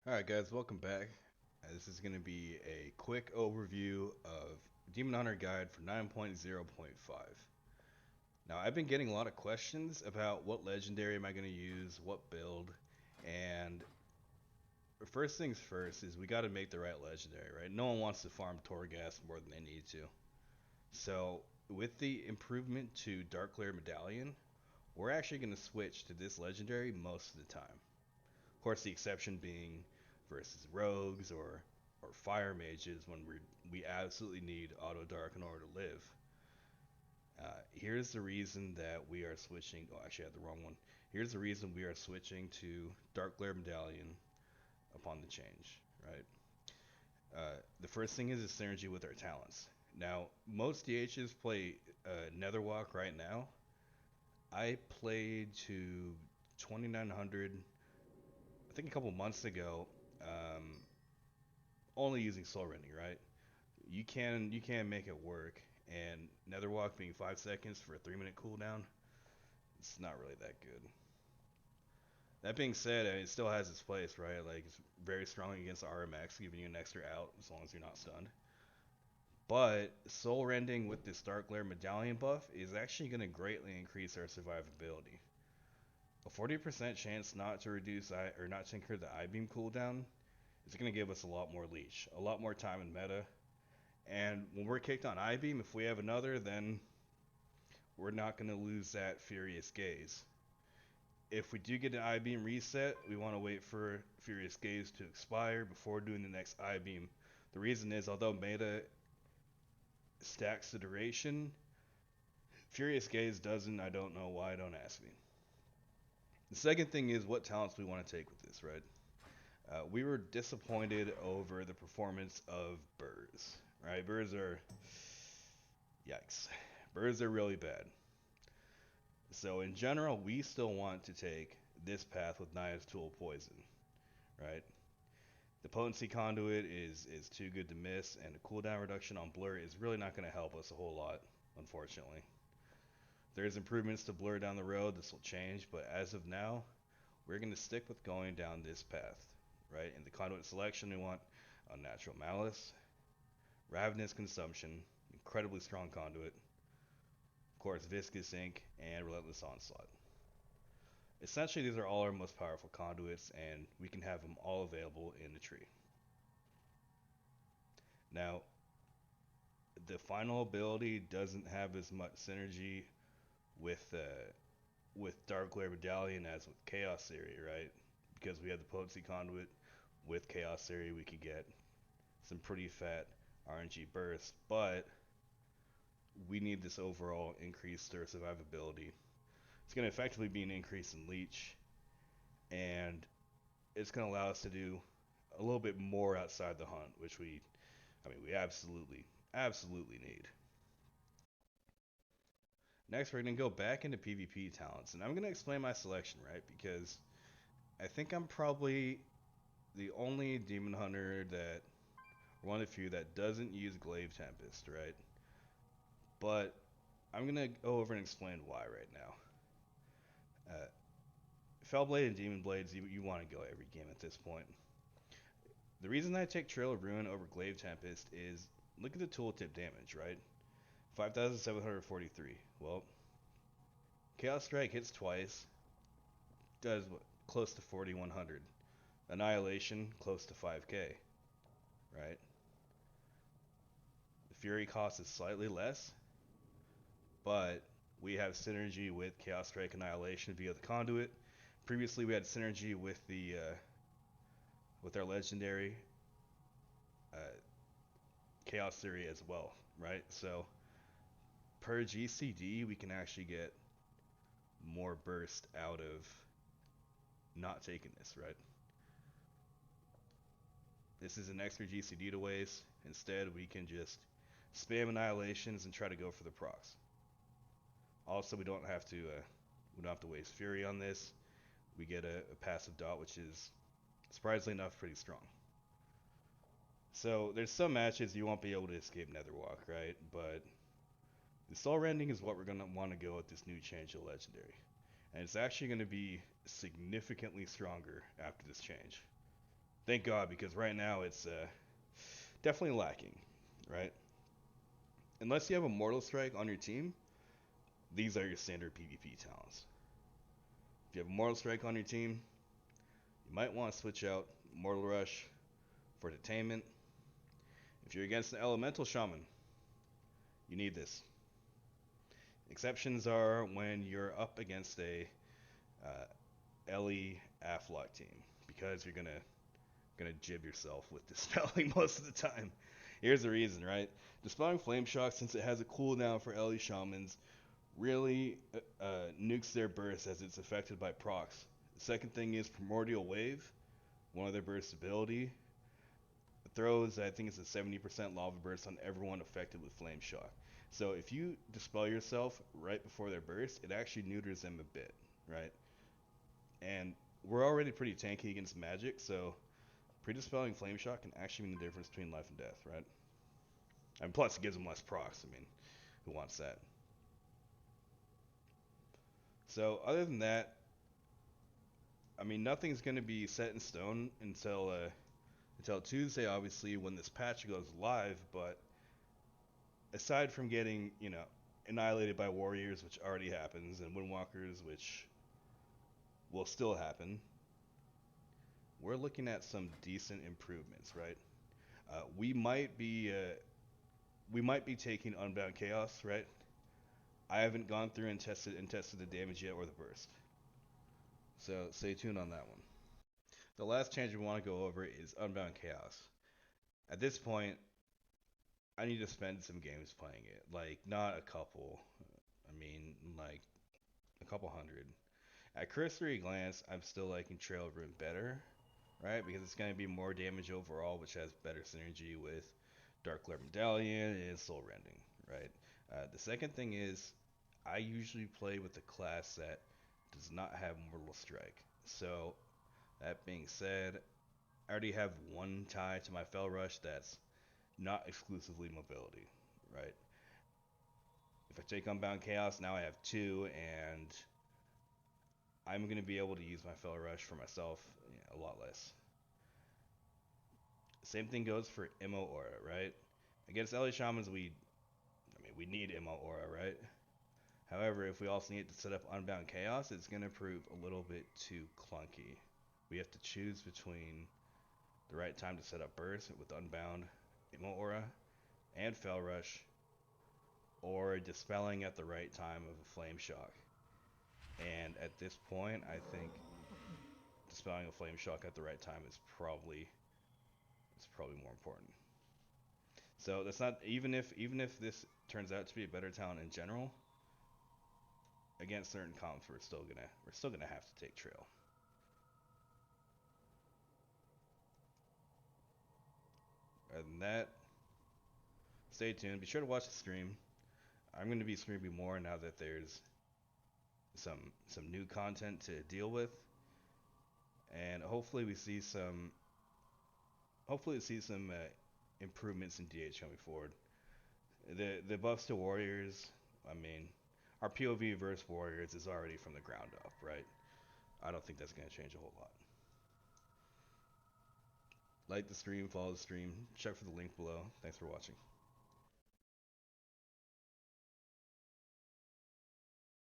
Alright guys, welcome back. This is going to be a quick overview of Demon Hunter Guide for 9.0.5. Now I've been getting a lot of questions about what legendary am I going to use, what build, and first things first is we got to make the right legendary, right? No one wants to farm Torghast more than they need to. So with the improvement to Dark Lair Medallion, we're actually going to switch to this legendary most of the time. Of course, the exception being versus rogues or fire mages when we absolutely need auto dark in order to live. Here's the reason that we are switching. Oh, actually, I had the wrong one. Here's the reason we are switching to Dark Glare Medallion upon the change. Right. The first thing is the synergy with our talents. Now, most DHs play Netherwalk right now. I played to 2900 I think a couple months ago, um, only using Soul Rending, right? You can make it work, and Netherwalk being 5 seconds for a 3 minute cooldown, it's not really that good. That being said, it still has its place, right? Like it's very strong against RMX, giving you an extra out as long as you're not stunned. But Soul Rending with this Dark Glare Medallion buff is actually going to greatly increase our survivability. A 40% chance not to reduce or not to incur the I beam cooldown is going to give us a lot more leash, a lot more time in meta. And when we're kicked on I beam, if we have another, then we're not going to lose that Furious Gaze. If we do get an I beam reset, we want to wait for Furious Gaze to expire before doing the next I beam. The reason is, although meta stacks the duration, Furious Gaze doesn't. I don't know why. Don't ask me. The second thing is what talents we want to take with this, right? We were disappointed over the performance of Burrs. Right, Burrs are yikes. Burrs are really bad. So in general, we still want to take this path with Naya's Tool Poison, right? The potency conduit is too good to miss, and the cooldown reduction on Blur is really not going to help us a whole lot, unfortunately. There's improvements to Blur down the road, this will change, but as of now, we're going to stick with going down this path, right? In the conduit selection, we want Unnatural Malice, Ravenous Consumption, incredibly strong conduit, of course, Viscous Ink, and Relentless Onslaught. Essentially, these are all our most powerful conduits, and we can have them all available in the tree. Now, the final ability doesn't have as much synergy with Dark Glare Medallion as with Chaos Theory, right? Because we have the potency conduit with Chaos Theory, we could get some pretty fat RNG bursts, but we need this overall increased survivability. It's going to effectively be an increase in leech, and it's going to allow us to do a little bit more outside the hunt, which we absolutely need. Next, we're going to go back into PvP talents, and I'm going to explain my selection, right? Because I think I'm probably the only demon hunter that, one of the few that doesn't use Glaive Tempest, right? But I'm going to go over and explain why right now. Uh, Fellblade and Demon Blades, you want to go every game at this point. The reason I take Trail of Ruin over Glaive Tempest is look at the tooltip damage, right? 5,743. Well, Chaos Strike hits twice, does what, close to 4,100. Annihilation, close to 5k, right? The Fury cost is slightly less, but we have synergy with Chaos Strike Annihilation via the conduit. Previously, we had synergy with our legendary uh, Chaos Theory as well, right? So per GCD, we can actually get more burst out of not taking this, right? This is an extra GCD to waste. Instead, we can just spam annihilations and try to go for the procs. Also, we don't have to waste fury on this. We get a passive dot, which is surprisingly enough pretty strong. So there's some matches you won't be able to escape Netherwalk, right? But the Soul Rending is what we're gonna want to go with this new change of Legendary, and it's actually going to be significantly stronger after this change. Thank God, because right now it's definitely lacking, right? Unless you have a Mortal Strike on your team, these are your standard PvP talents. If you have a Mortal Strike on your team, you might want to switch out Mortal Rush for Detainment. If you're against an Elemental Shaman, you need this. Exceptions are when you're up against a Ellie Aflock team, because you're gonna jib yourself with dispelling most of the time. Here's the reason, right? Dispelling Flame Shock, since it has a cooldown for Ellie Shamans, really nukes their burst as it's affected by procs. The second thing is Primordial Wave, one of their burst ability, throws, I think it's a 70% lava burst on everyone affected with Flame Shock. So if you dispel yourself right before their burst, it actually neuters them a bit, right? And we're already pretty tanky against magic, so pre-dispelling Flame Shock can actually mean the difference between life and death, right? And plus, it gives them less procs. I mean, who wants that? So other than that, I mean, nothing's going to be set in stone until Tuesday, obviously, when this patch goes live. But aside from getting, annihilated by warriors, which already happens, and windwalkers, which will still happen, we're looking at some decent improvements, right? Uh, we might be uh, we might be taking Unbound Chaos, right? I haven't gone through and tested the damage yet or the burst, so stay tuned on that one. The last change we want to go over is Unbound Chaos. At this point, I need to spend some games playing it, like not a couple. I mean, like a couple hundred. At cursory glance, I'm still liking Trail Rune better, right? Because it's going to be more damage overall, which has better synergy with Dark Lord Medallion and Soul Rending, right? The second thing is, I usually play with a class that does not have Mortal Strike. So, that being said, I already have one tie to my Fell Rush that's not exclusively mobility, right? If I take Unbound Chaos, now I have two, and I'm going to be able to use my Fell Rush for myself, a lot less. Same thing goes for Immo Aura, right? Against Ellie Shamans, we need Immo Aura, right? However, if we also need to set up Unbound Chaos, it's going to prove a little bit too clunky. We have to choose between the right time to set up Burst with Unbound, Immo Aura, and Fell Rush, or Dispelling at the right time of a Flame Shock. And at this point, I think Dispelling a Flame Shock at the right time is probably more important. So that's not, even if this turns out to be a better talent in general, against certain comps, we're still gonna have to take Trail. Other than that, stay tuned. Be sure to watch the stream. I'm going to be streaming more now that there's some new content to deal with, and hopefully we see some improvements in DH coming forward. The buffs to warriors, I mean, our POV versus warriors is already from the ground up, right? I don't think that's going to change a whole lot. Like the stream, follow the stream, check for the link below. Thanks for watching.